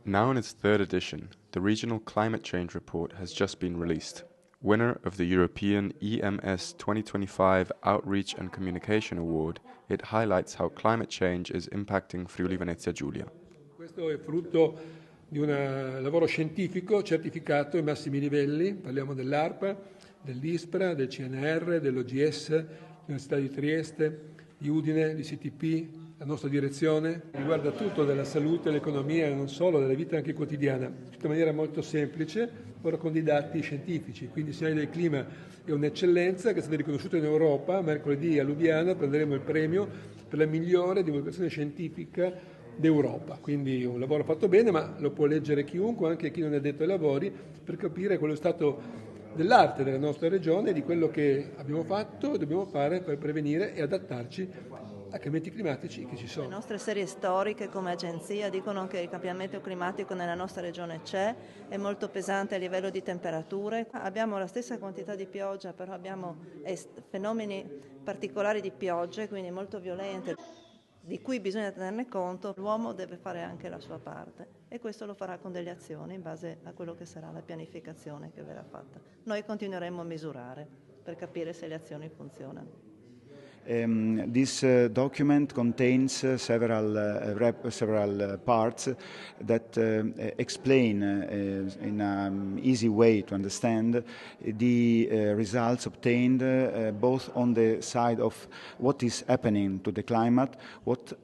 Now in its third edition, the Regional Climate Change Report has just been released. Winner of the European EMS 2025 Outreach and Communication Award, it highlights how climate change is impacting Friuli Venezia Giulia. Questo è frutto di un lavoro scientifico certificato ai massimi livelli, parliamo dell'ARPA, dell'ISPRA, del CNR, dell'OGS, dell'Università di Trieste, di Udine, di CTP, la nostra direzione. Riguarda tutto della salute, l'economia e non solo, della vita anche quotidiana, in maniera molto semplice, ora con dei dati scientifici. Quindi il segnale del clima è un'eccellenza che è stata riconosciuta in Europa. Mercoledì a Lubiana prenderemo il premio per la migliore divulgazione scientifica d'Europa, quindi un lavoro fatto bene, ma lo può leggere chiunque, anche chi non è addetto ai lavori, per capire quello stato dell'arte della nostra regione e di quello che abbiamo fatto e dobbiamo fare per prevenire e adattarci ai cambiamenti climatici che ci sono. Le nostre serie storiche come agenzia dicono che il cambiamento climatico nella nostra regione c'è, è molto pesante a livello di temperature. Abbiamo la stessa quantità di pioggia, però abbiamo fenomeni particolari di piogge, quindi molto violente, di cui bisogna tenerne conto. L'uomo deve fare anche la sua parte e questo lo farà con delle azioni in base a quello che sarà la pianificazione che verrà fatta. Noi continueremo a misurare per capire se le azioni funzionano. This document contains several parts that explain in an easy way to understand the results obtained both on the side of what is happening to the climate, what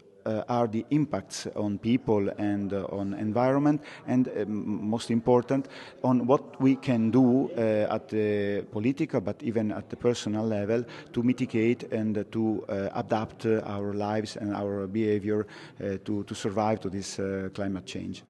are the impacts on people and on environment, and most important, on what we can do at the political but even at the personal level to mitigate and to adapt our lives and our behavior to survive to this climate change.